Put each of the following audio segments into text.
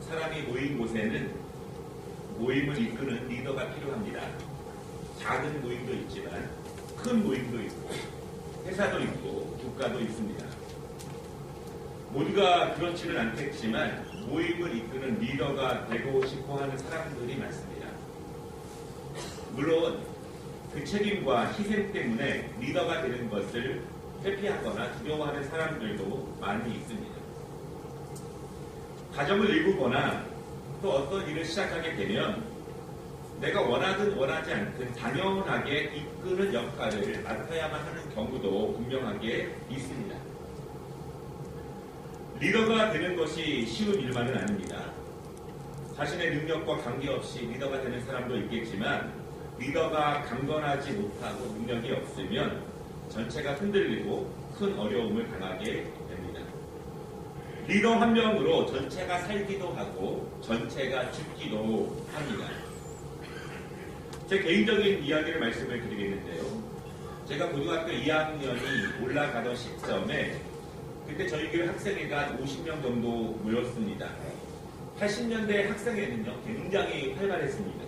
사람이 모인 곳에는 모임을 이끄는 리더가 필요합니다. 작은 모임도 있지만 큰 모임도 있고 회사도 있고 국가도 있습니다. 모두가 그렇지는 않겠지만 모임을 이끄는 리더가 되고 싶어하는 사람들이 많습니다. 물론 그 책임과 희생 때문에 리더가 되는 것을 회피하거나 두려워하는 사람들도 많이 있습니다. 가정을 일구거나 또 어떤 일을 시작하게 되면 내가 원하든 원하지 않든 당연하게 이끄는 역할을 맡아야만 하는 경우도 분명하게 있습니다. 리더가 되는 것이 쉬운 일만은 아닙니다. 자신의 능력과 관계없이 리더가 되는 사람도 있겠지만 리더가 강건하지 못하고 능력이 없으면 전체가 흔들리고 큰 어려움을 당하게 됩니다. 리더 한 명으로 전체가 살기도 하고 전체가 죽기도 합니다. 제 개인적인 이야기를 말씀을 드리겠는데요. 제가 고등학교 2학년이 올라가던 시점에 그때 저희 교회 학생회가 50명 정도 모였습니다. 80년대 학생회는요 굉장히 활발했습니다.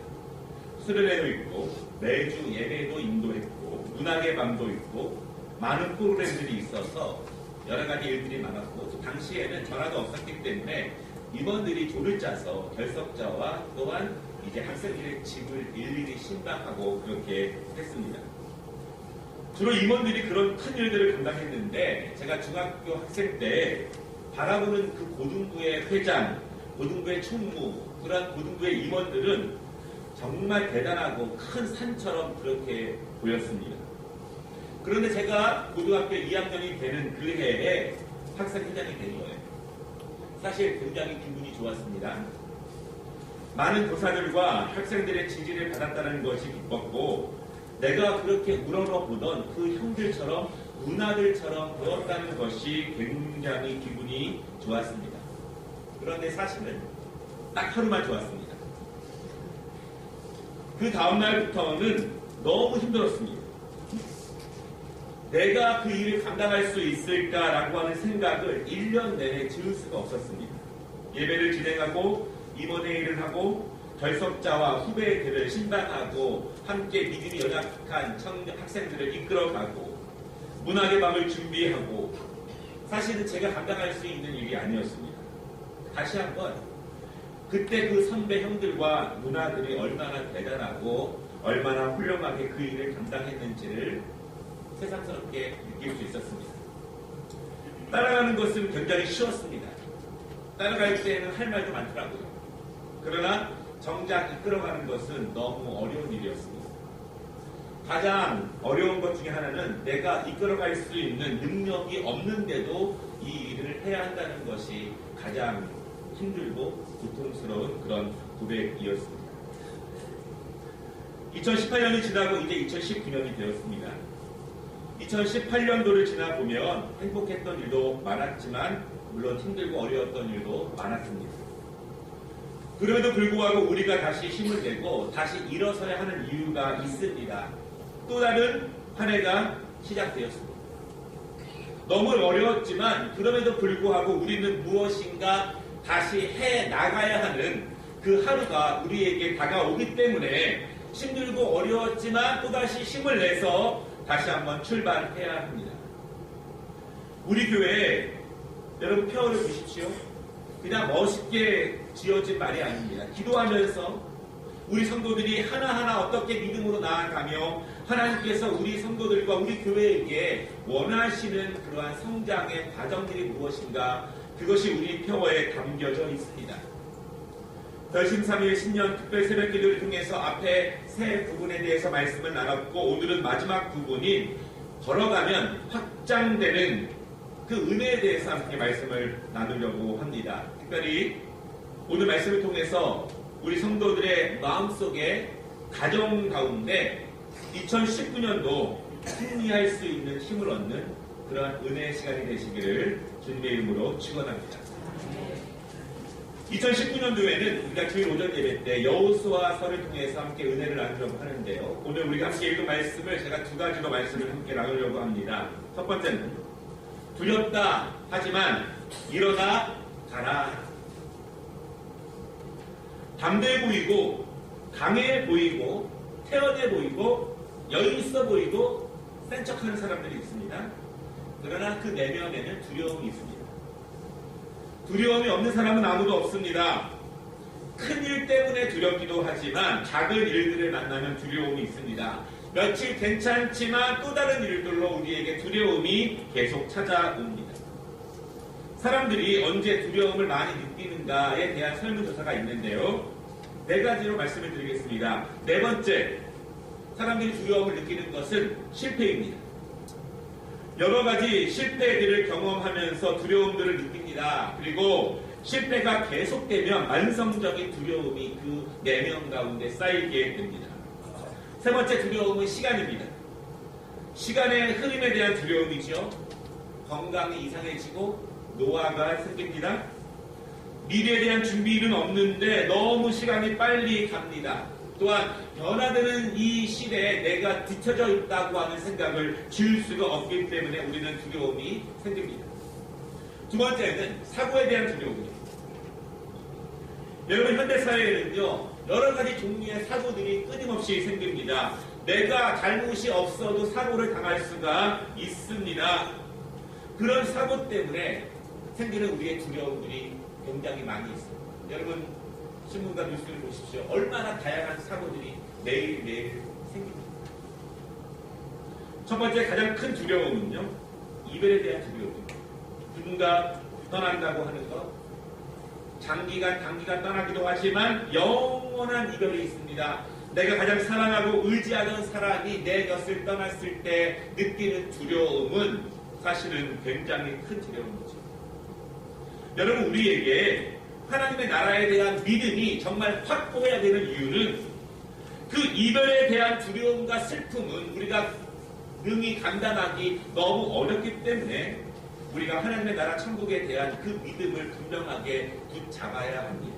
수련회도 있고 매주 예배도 인도했고 문학의 밤도 있고 많은 프로그램들이 있어서 여러 가지 일들이 많았고 또 당시에는 전화도 없었기 때문에 임원들이 조를 짜서 결석자와 또한 이제 학생들의 집을 일일이 신방하고 그렇게 했습니다. 주로 임원들이 그런 큰 일들을 감당했는데 제가 중학교 학생 때 바라보는 그 고등부의 회장, 고등부의 총무, 그런 고등부의 임원들은 정말 대단하고 큰 산처럼 그렇게 보였습니다. 그런데 제가 고등학교 2학년이 되는 그 해에 학생회장이 된 거예요. 사실 굉장히 기분이 좋았습니다. 많은 교사들과 학생들의 지지를 받았다는 것이 기뻤고 내가 그렇게 우러러보던 그 형들처럼 누나들처럼 되었다는 것이 굉장히 기분이 좋았습니다. 그런데 사실은 딱 하루만 좋았습니다. 그 다음날부터는 너무 힘들었습니다. 내가 그 일을 감당할 수 있을까라고 하는 생각을 1년 내내 지울 수가 없었습니다. 예배를 진행하고 임원회의를 하고 결석자와 후배들을 신방하고 함께 믿음이 연약한 학생들을 이끌어가고 문학의 밤을 준비하고 사실은 제가 감당할 수 있는 일이 아니었습니다. 다시 한번 그때 그 선배 형들과 누나들이 얼마나 대단하고 얼마나 훌륭하게 그 일을 감당했는지를 세상스럽게 느낄 수 있었습니다. 따라가는 것은 굉장히 쉬웠습니다. 따라갈 때에는 할 말도 많더라고요. 그러나 정작 이끌어가는 것은 너무 어려운 일이었습니다. 가장 어려운 것 중에 하나는 내가 이끌어갈 수 있는 능력이 없는데도 이 일을 해야 한다는 것이 가장 힘들고 고통스러운 그런 고백이었습니다. 2018년이 지나고 이제 2019년이 되었습니다. 2018년도를 지나보면 행복했던 일도 많았지만 물론 힘들고 어려웠던 일도 많았습니다. 그럼에도 불구하고 우리가 다시 힘을 내고 다시 일어서야 하는 이유가 있습니다. 또 다른 한 해가 시작되었습니다. 너무 어려웠지만 그럼에도 불구하고 우리는 무엇인가 다시 해 나가야 하는 그 하루가 우리에게 다가오기 때문에 힘들고 어려웠지만 또다시 힘을 내서 다시 한번 출발해야 합니다. 우리 교회에 여러분 표어를 보십시오. 그냥 멋있게 지어진 말이 아닙니다. 기도하면서 우리 성도들이 하나하나 어떻게 믿음으로 나아가며 하나님께서 우리 성도들과 우리 교회에게 원하시는 그러한 성장의 과정들이 무엇인가 그것이 우리 표어에 담겨져 있습니다. 결심 3일 신년 특별 새벽 기도를 통해서 앞에 세 부분에 대해서 말씀을 나눴고 오늘은 마지막 부분인 걸어가면 확장되는 그 은혜에 대해서 함께 말씀을 나누려고 합니다. 특별히 오늘 말씀을 통해서 우리 성도들의 마음속에 가정 가운데 2019년도 승리할 수 있는 힘을 얻는 그러한 은혜의 시간이 되시기를 주님의 이름으로 축원합니다. 2019년도에는 우리가 주일 오전 예배 때 여호수아서를 통해서 함께 은혜를 나누려고 하는데요. 오늘 우리가 함께 읽은 말씀을 제가 두 가지로 말씀을 함께 나누려고 합니다. 첫 번째는 두렵다 하지만 일어나 가라. 담대해 보이고 강해 보이고 태연해 보이고 여유 있어 보이고 센 척하는 사람들이 있습니다. 그러나 그 내면에는 두려움이 있습니다. 두려움이 없는 사람은 아무도 없습니다. 큰 일 때문에 두렵기도 하지만 작은 일들을 만나면 두려움이 있습니다. 며칠 괜찮지만 또 다른 일들로 우리에게 두려움이 계속 찾아옵니다. 사람들이 언제 두려움을 많이 느끼는가에 대한 설문조사가 있는데요. 4가지로 말씀을 드리겠습니다. 4번째, 사람들이 두려움을 느끼는 것은 실패입니다. 여러 가지 실패들을 경험하면서 두려움들을 느낍니다. 그리고 실패가 계속되면 만성적인 두려움이 그 내면 가운데 쌓이게 됩니다. 3번째 두려움은 시간입니다. 시간의 흐름에 대한 두려움이죠. 건강이 이상해지고 노화가 생깁니다. 미래에 대한 준비는 없는데 너무 시간이 빨리 갑니다. 또한 변화되는 이 시대에 내가 뒤처져 있다고 하는 생각을 지울 수가 없기 때문에 우리는 두려움이 생깁니다. 2번째는 사고에 대한 두려움입니다. 여러분, 현대사회에는요, 여러 가지 종류의 사고들이 끊임없이 생깁니다. 내가 잘못이 없어도 사고를 당할 수가 있습니다. 그런 사고 때문에 생기는 우리의 두려움들이 굉장히 많이 있습니다. 여러분, 신문과 뉴스를 보십시오. 얼마나 다양한 사고들이 매일매일 생깁니다. 첫 번째 가장 큰 두려움은요, 이별에 대한 두려움입니다. 누군가 떠난다고 하는 것, 장기간, 단기간 떠나기도 하지만 영원한 이별이 있습니다. 내가 가장 사랑하고 의지하던 사람이 내 곁을 떠났을 때 느끼는 두려움은 사실은 굉장히 큰 두려움이죠. 여러분, 우리에게 하나님의 나라에 대한 믿음이 정말 확보해야 되는 이유는 그 이별에 대한 두려움과 슬픔은 우리가 능히 감당하기 너무 어렵기 때문에 우리가 하나님의 나라 천국에 대한 그 믿음을 분명하게 붙잡아야 합니다.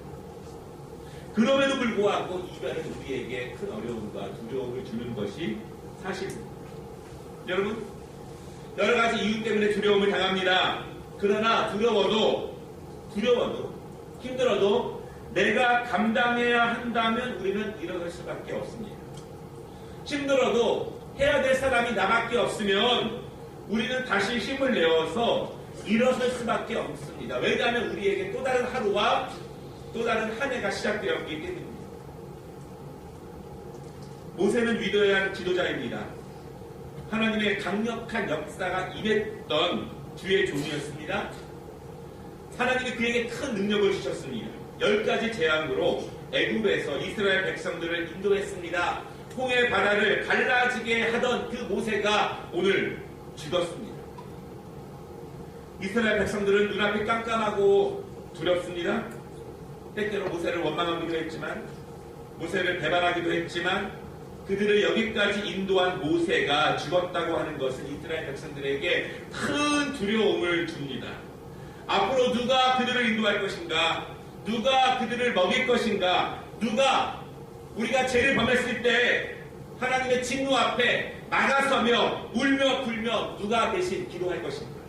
그럼에도 불구하고 이별은 우리에게 큰 어려움과 두려움을 주는 것이 사실입니다. 여러분, 여러 가지 이유 때문에 두려움을 당합니다. 그러나 두려워도 힘들어도 내가 감당해야 한다면 우리는 일어설 수밖에 없습니다. 힘들어도 해야 될 사람이 나밖에 없으면 우리는 다시 힘을 내어서 일어설 수밖에 없습니다. 왜냐하면 우리에게 또 다른 하루와 또 다른 한 해가 시작되었기 때문입니다. 모세는 위대한 지도자입니다. 하나님의 강력한 역사가 임했던 주의 종이었습니다. 하나님이 그에게 큰 능력을 주셨습니다. 10가지 재앙으로 애굽에서 이스라엘 백성들을 인도했습니다. 홍해 바다를 갈라지게 하던 그 모세가 오늘 죽었습니다. 이스라엘 백성들은 눈앞이 깜깜하고 두렵습니다. 때때로 모세를 원망하기도 했지만, 모세를 배반하기도 했지만, 그들을 여기까지 인도한 모세가 죽었다고 하는 것은 이스라엘 백성들에게 큰 두려움을 줍니다. 앞으로 누가 그들을 인도할 것인가? 누가 그들을 먹일 것인가? 누가 우리가 죄를 범했을 때 하나님의 진노 앞에 나가서며 울며 불며 누가 대신 기도할 것인가?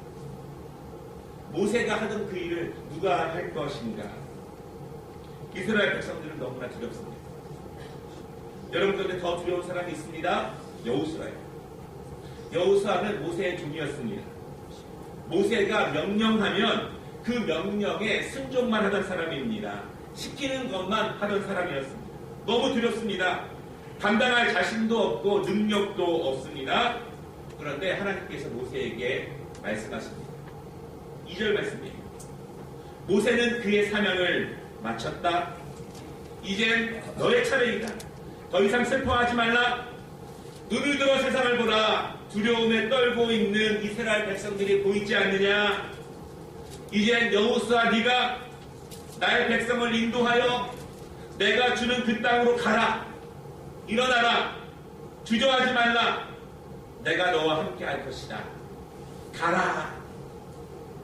모세가 하던 그 일을 누가 할 것인가? 이스라엘 백성들은 너무나 두렵습니다. 여러분 가운데 더 두려운 사람이 있습니다. 여호수아예요. 여호수아는 모세의 종이었습니다. 모세가 명령하면 그 명령에 순종만 하던 사람입니다. 시키는 것만 하던 사람이었습니다. 너무 두렵습니다. 감당할 자신도 없고 능력도 없습니다. 그런데 하나님께서 모세에게 말씀하십니다. 2절 말씀이에요. 모세는 그의 사명을 마쳤다. 이젠 너의 차례이다. 더 이상 슬퍼하지 말라. 눈을 들어 세상을 보라. 두려움에 떨고 있는 이스라엘 백성들이 보이지 않느냐. 이젠 여호수아 네가 나의 백성을 인도하여 내가 주는 그 땅으로 가라. 일어나라. 주저하지 말라. 내가 너와 함께 할 것이다. 가라.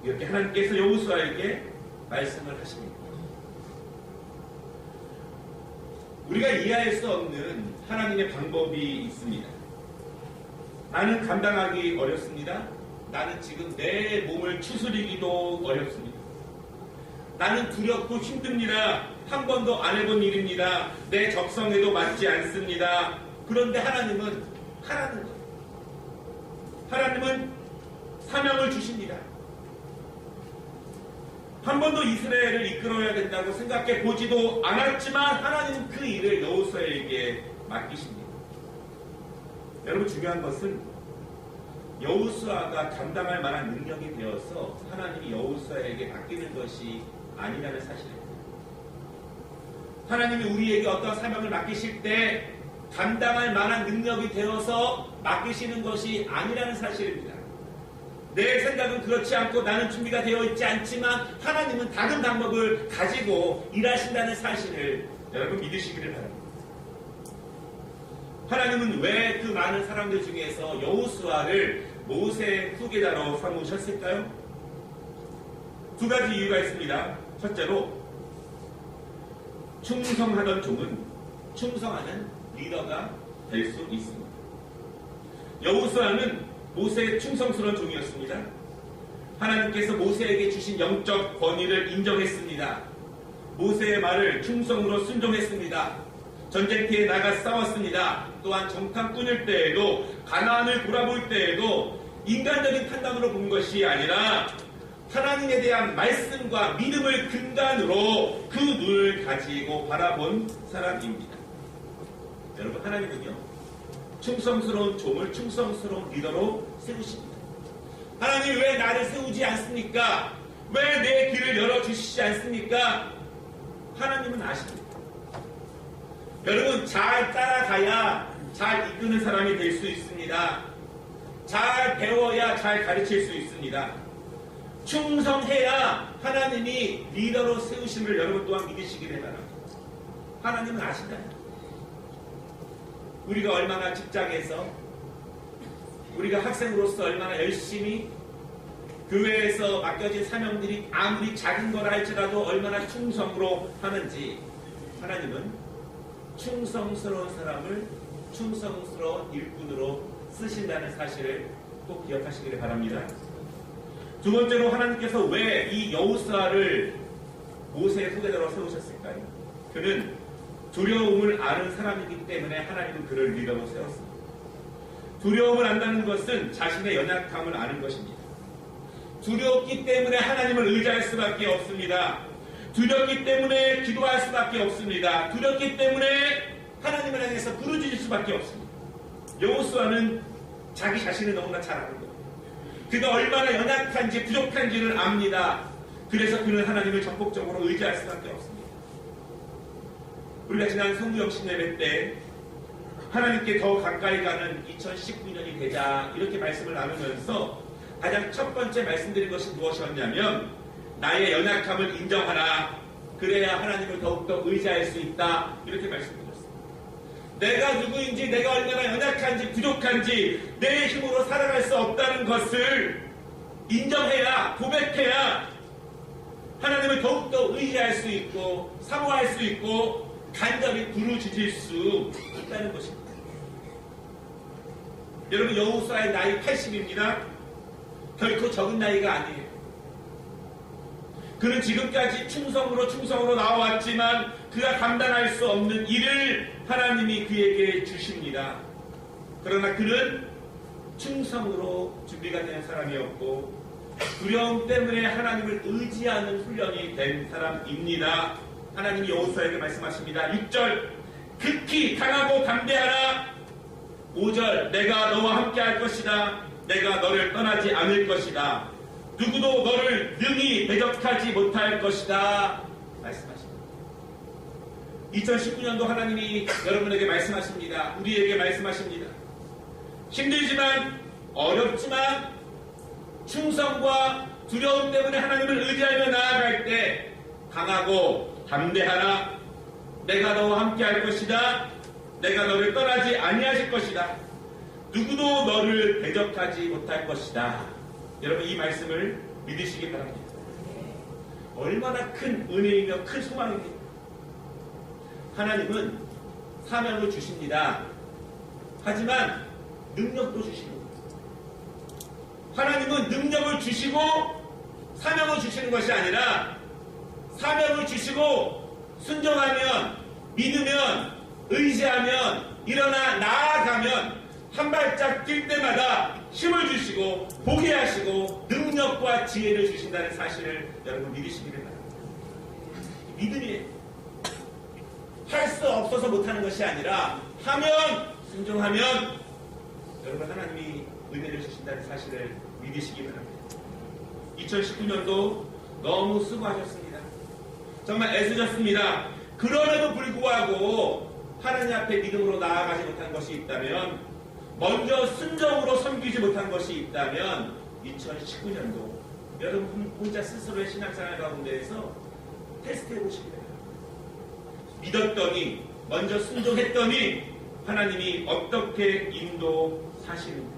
이렇게 하나님께서 여호수아에게 말씀을 하십니다. 우리가 이해할 수 없는 하나님의 방법이 있습니다. 나는 감당하기 어렵습니다. 나는 지금 내 몸을 추스리기도 어렵습니다. 나는 두렵고 힘듭니다. 한 번도 안 해본 일입니다. 내 적성에도 맞지 않습니다. 그런데 하나님은 하라는 거예요. 하나님은 사명을 주십니다. 한 번도 이스라엘을 이끌어야 된다고 생각해 보지도 않았지만 하나님은 그 일을 여호수아에게 맡기십니다. 여러분, 중요한 것은 여호수아가 감당할 만한 능력이 되어서 하나님이 여호수아에게 맡기는 것이 아니라는 사실입니다. 하나님이 우리에게 어떤 사명을 맡기실 때 감당할 만한 능력이 되어서 맡기시는 것이 아니라는 사실입니다. 내 생각은 그렇지 않고 나는 준비가 되어 있지 않지만 하나님은 다른 방법을 가지고 일하신다는 사실을 여러분 믿으시기를 바랍니다. 하나님은 왜 그 많은 사람들 중에서 여호수아를 모세의 후계자로 삼으셨을까요? 두 가지 이유가 있습니다. 첫째로, 충성하던 종은 충성하는 리더가 될 수 있습니다. 여호수아는 모세의 충성스러운 종이었습니다. 하나님께서 모세에게 주신 영적 권위를 인정했습니다. 모세의 말을 충성으로 순종했습니다. 전쟁터에 나가 싸웠습니다. 또한 정탐 꾸릴 때에도, 가나안을 돌아볼 때에도 인간적인 판단으로 본 것이 아니라 하나님에 대한 말씀과 믿음을 근간으로 그 눈을 가지고 바라본 사람입니다. 여러분, 하나님은요, 충성스러운 종을 충성스러운 리더로 세우십니다. 하나님 왜 나를 세우지 않습니까? 왜 내 길을 열어주시지 않습니까? 하나님은 아십니다. 여러분, 잘 따라가야 잘 이끄는 사람이 될 수 있습니다. 잘 배워야 잘 가르칠 수 있습니다. 충성해야 하나님이 리더로 세우심을 여러분 또한 믿으시기를 바랍니다. 하나님은 아신다요. 우리가 얼마나 직장에서, 우리가 학생으로서 얼마나 열심히 교회에서 맡겨진 사명들이 아무리 작은 거라 할지라도 얼마나 충성으로 하는지 하나님은 충성스러운 사람을 충성스러운 일꾼으로 쓰신다는 사실을 꼭 기억하시기를 바랍니다. 두 번째로, 하나님께서 왜 이 여호수아를 모세의 후계자로 세우셨을까요? 그는 두려움을 아는 사람이기 때문에 하나님은 그를 리더로 세웠습니다. 두려움을 안다는 것은 자신의 연약함을 아는 것입니다. 두렵기 때문에 하나님을 의지할 수밖에 없습니다. 두렵기 때문에 기도할 수밖에 없습니다. 두렵기 때문에 하나님을 향해서 부르짖을 수밖에 없습니다. 여호수아는 자기 자신을 너무나 잘 아는 거예요. 그가 얼마나 연약한지 부족한지를 압니다. 그래서 그는 하나님을 적극적으로 의지할 수밖에 없습니다. 우리가 지난 성부영신 예배 때 하나님께 더 가까이 가는 2019년이 되자 이렇게 말씀을 나누면서 가장 첫 번째 말씀드린 것이 무엇이었냐면, 나의 연약함을 인정하라. 그래야 하나님을 더욱더 의지할 수 있다. 이렇게 말씀드렸습니다. 내가 누구인지, 내가 얼마나 연약한지 부족한지 내 힘으로 살아갈 수 없다는 것을 인정해야, 고백해야 하나님을 더욱더 의지할 수 있고 사모할 수 있고 간절히 부르짖을 수 있다는 것입니다. 여러분, 여호수아의 나이 80입니다. 결코 적은 나이가 아니에요. 그는 지금까지 충성으로 나와왔지만 그가 감당할 수 없는 일을 하나님이 그에게 주십니다. 그러나 그는 충성으로 준비가 된 사람이었고 두려움 때문에 하나님을 의지하는 훈련이 된 사람입니다. 하나님이 여호수아에게 말씀하십니다. 6절, 극히 강하고 담대하라. 5절, 내가 너와 함께 할 것이다. 내가 너를 떠나지 않을 것이다. 누구도 너를 능히 대적하지 못할 것이다. 말씀하십니다. 2019년도 하나님이 여러분에게 말씀하십니다. 우리에게 말씀하십니다. 힘들지만, 어렵지만 충성과 두려움 때문에 하나님을 의지하며 나아갈 때 강하고 담대하라. 내가 너와 함께 할 것이다. 내가 너를 떠나지 아니하실 것이다. 누구도 너를 대적하지 못할 것이다. 여러분, 이 말씀을 믿으시기 바랍니다. 얼마나 큰 은혜이며 큰 소망입니다. 하나님은 사명을 주십니다. 하지만 능력도 주십니다. 하나님은 능력을 주시고 사명을 주시는 것이 아니라 사명을 주시고 순종하면, 믿으면, 의지하면, 일어나 나아가면 한 발짝 뛸 때마다 힘을 주시고 보게 하시고 능력과 지혜를 주신다는 사실을 여러분 믿으시기를 바랍니다. 믿음이에요. 할 수 없어서 못하는 것이 아니라 하면, 순종하면 여러분 하나님이 은혜를 주신다는 사실을 믿으시기 바랍니다. 2019년도 너무 수고하셨습니다. 정말 애쓰셨습니다. 그럼에도 불구하고 하나님 앞에 믿음으로 나아가지 못한 것이 있다면, 먼저 순종으로 섬기지 못한 것이 있다면 2019년도 여러분 혼자 스스로의 신앙생활 가운데에서 테스트해 보시기 바랍니다. 믿었더니, 먼저 순종했더니 하나님이 어떻게 인도하시는가.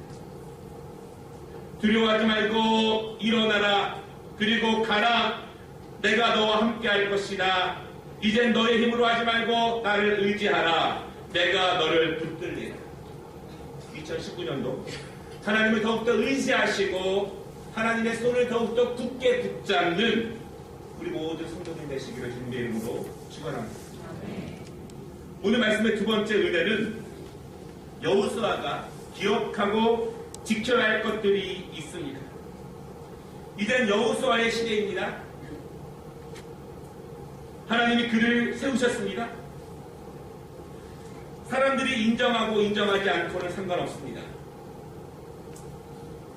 두려워하지 말고 일어나라. 그리고 가라. 내가 너와 함께 할 것이다. 이젠 너의 힘으로 하지 말고 나를 의지하라. 내가 너를 붙들리라. 2019년도 하나님을 더욱더 의지하시고 하나님의 손을 더욱더 굳게 붙잡는 우리 모든 성도님 되시기를 주님의 이름으로 축원합니다. 오늘 말씀의 두 번째 은혜는 여호수아가 기억하고 지켜야 할 것들이 있습니다. 이젠 여호수아의 시대입니다. 하나님이 그를 세우셨습니다. 사람들이 인정하고 인정하지 않고는 상관없습니다.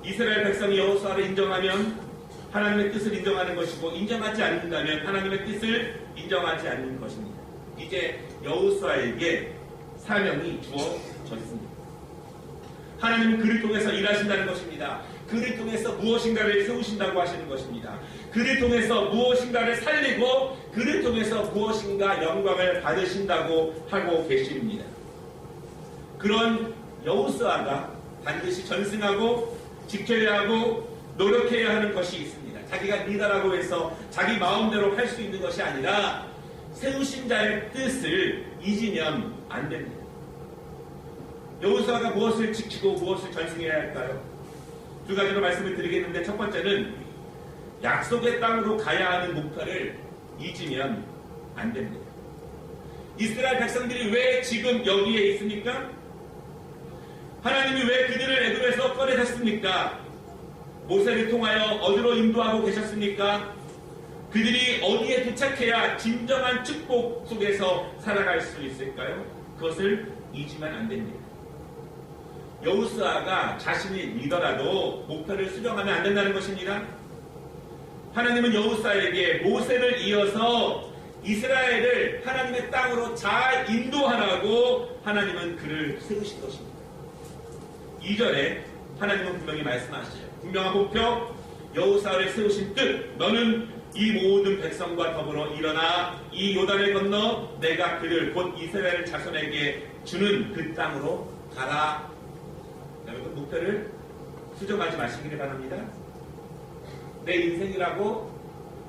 이스라엘 백성이 여호수아를 인정하면 하나님의 뜻을 인정하는 것이고, 인정하지 않는다면 하나님의 뜻을 인정하지 않는 것입니다. 이제 여호수아에게 사명이 주어졌습니다. 하나님은 그를 통해서 일하신다는 것입니다. 그를 통해서 무엇인가를 세우신다고 하시는 것입니다. 그를 통해서 무엇인가를 살리고 그를 통해서 무엇인가 영광을 받으신다고 하고 계십니다. 그런 여호수아가 반드시 전승하고 지켜야 하고 노력해야 하는 것이 있습니다. 자기가 리더라고 해서 자기 마음대로 할 수 있는 것이 아니라 세우신 자의 뜻을 잊으면 안 됩니다. 여호수아가 무엇을 지키고 무엇을 전승해야 할까요? 두 가지로 말씀을 드리겠는데, 첫 번째는 약속의 땅으로 가야 하는 목표를 잊으면 안 됩니다. 이스라엘 백성들이 왜 지금 여기에 있습니까? 하나님이 왜 그들을 애굽에서 꺼내셨습니까? 모세를 통하여 어디로 인도하고 계셨습니까? 그들이 어디에 도착해야 진정한 축복 속에서 살아갈 수 있을까요? 그것을 잊으면 안 됩니다. 여호수아가 자신이 리더라도 목표를 수정하면 안 된다는 것입니다. 하나님은 여호수아에게 모세를 이어서 이스라엘을 하나님의 땅으로 잘 인도하라고 하나님은 그를 세우신 것입니다. 2절에 하나님은 분명히 말씀하시죠. 분명한 목표, 여호수아를 세우신 뜻, 너는 이 모든 백성과 더불어 일어나 이 요단을 건너 내가 그를 곧 이스라엘 자손에게 주는 그 땅으로 가라. 여러분, 목표를 수정하지 마시기를 바랍니다. 내 인생이라고,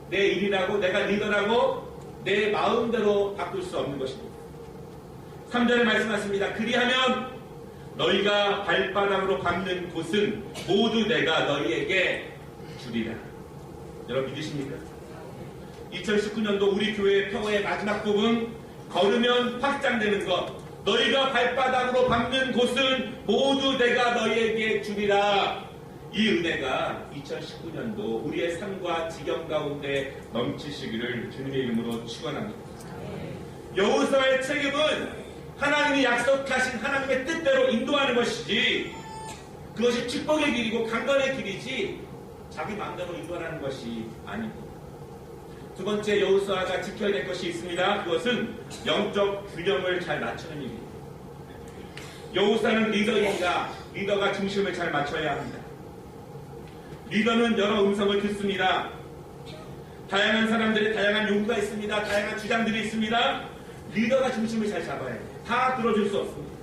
내 일이라고, 내가 리더라고 내 마음대로 바꿀 수 없는 것입니다. 3절에 말씀하십니다. 그리하면 너희가 발바닥으로 밟는 곳은 모두 내가 너희에게 주리라. 여러분 믿으십니까? 2019년도 우리 교회의 표어의 마지막 부분, 걸으면 확장되는 것, 너희가 발바닥으로 밟는 곳은 모두 내가 너희에게 주리라. 이 은혜가 2019년도 우리의 삶과 지경 가운데 넘치시기를 주님의 이름으로 축원합니다. 여호수아의 책임은 하나님이 약속하신 하나님의 뜻대로 인도하는 것이지, 그것이 축복의 길이고 강건의 길이지 자기 마음대로 인도하는 것이 아닙니다. 두 번째, 여호수아가 지켜야 될 것이 있습니다. 그것은 영적 균형을 잘 맞추는 일입니다. 여호수아는 리더인가, 리더가 중심을 잘 맞춰야 합니다. 리더는 여러 음성을 듣습니다. 다양한 사람들의 다양한 요구가 있습니다. 다양한 주장들이 있습니다. 리더가 중심을 잘 잡아야 해요. 다 들어줄 수 없습니다.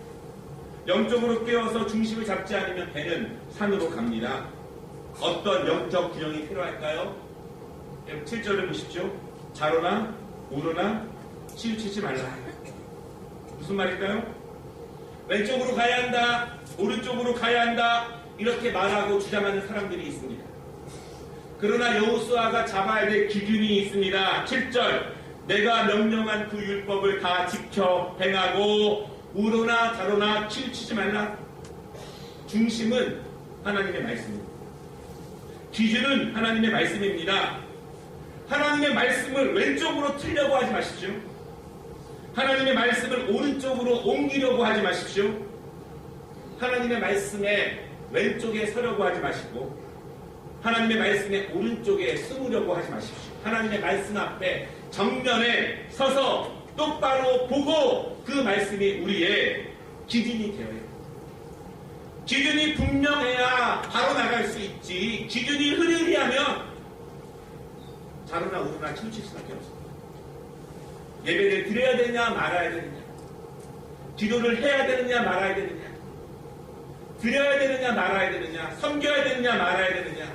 영적으로 깨어서 중심을 잡지 않으면 배는 산으로 갑니다. 어떤 영적 균형이 필요할까요? 7절을 보십시오. 좌로나 우로나 치우치지 말라. 무슨 말일까요? 왼쪽으로 가야 한다, 오른쪽으로 가야 한다, 이렇게 말하고 주장하는 사람들이 있습니다. 그러나 여호수아가 잡아야 될 기준이 있습니다. 7절 내가 명령한 그 율법을 다 지켜 행하고 우로나 좌로나 치우치지 말라. 중심은 하나님의 말씀입니다. 기준은 하나님의 말씀입니다. 하나님의 말씀을 왼쪽으로 틀려고 하지 마십시오. 하나님의 말씀을 오른쪽으로 옮기려고 하지 마십시오. 하나님의 말씀에 왼쪽에 서려고 하지 마시고 하나님의 말씀에 오른쪽에 숨으려고 하지 마십시오. 하나님의 말씀 앞에 정면에 서서 똑바로 보고 그 말씀이 우리의 기준이 되어야 합니다. 기준이 분명해야 바로 나갈 수 있지. 기준이 흐리하면 좌로나 우로나 치우칠 수밖에 없습니다. 예배를 드려야 되느냐 말아야 되느냐, 기도를 해야 되느냐 말아야 되느냐, 드려야 되느냐 말아야 되느냐, 섬겨야 되느냐 말아야 되느냐.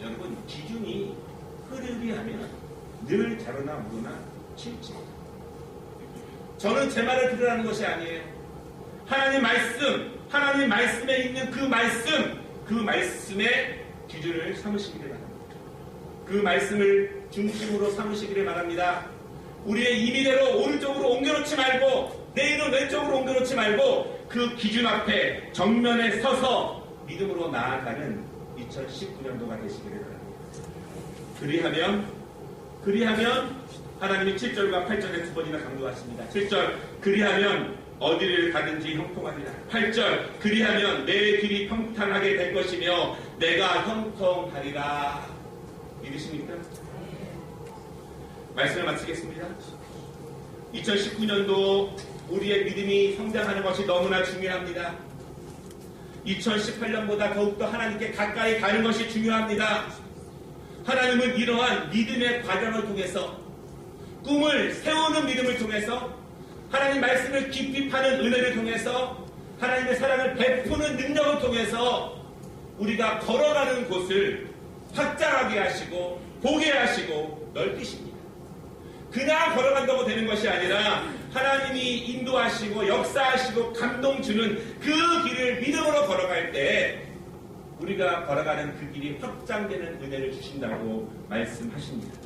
여러분, 기준이 흐리하면 늘 좌로나 우로나 치우칩니다. 저는 제 말을 들으라는 것이 아니에요. 하나님 말씀, 하나님 말씀에 있는 그 말씀의 기준을 삼으시기를 바랍니다. 그 말씀을 중심으로 삼으시기를 바랍니다. 우리의 임의대로 오른쪽으로 옮겨놓지 말고 내일은 왼쪽으로 옮겨놓지 말고 그 기준 앞에 정면에 서서 믿음으로 나아가는 2019년도가 되시기를 바랍니다. 그리하면 하나님이 7절과 8절에 두 번이나 강조하십니다. 7절 그리하면 어디를 가든지 형통하리라. 8절 그리하면 내 길이 평탄하게 될 것이며 내가 형통하리라. 믿으십니까? 말씀을 마치겠습니다. 2019년도 우리의 믿음이 성장하는 것이 너무나 중요합니다. 2018년보다 더욱더 하나님께 가까이 가는 것이 중요합니다. 하나님은 이러한 믿음의 과정을 통해서 꿈을 세우는 믿음을 통해서 하나님 말씀을 깊이 파는 은혜를 통해서 하나님의 사랑을 베푸는 능력을 통해서 우리가 걸어가는 곳을 확장하게 하시고 보게 하시고 넓히십니다. 그냥 걸어간다고 되는 것이 아니라 하나님이 인도하시고 역사하시고 감동 주는 그 길을 믿음으로 걸어갈 때 우리가 걸어가는 그 길이 확장되는 은혜를 주신다고 말씀하십니다.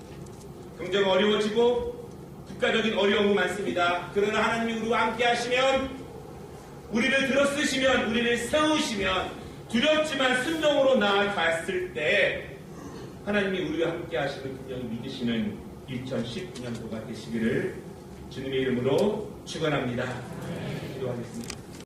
경제가 어려워지고 국가적인 어려움이 많습니다. 그러나 하나님이 우리와 함께 하시면 우리를 들어쓰시면 우리를 세우시면 두렵지만 순종으로 나아갔을 때 하나님이 우리와 함께 하시는 분명히 믿으시는 2019년도가 되시기를 주님의 이름으로 축원합니다. 기도하겠습니다.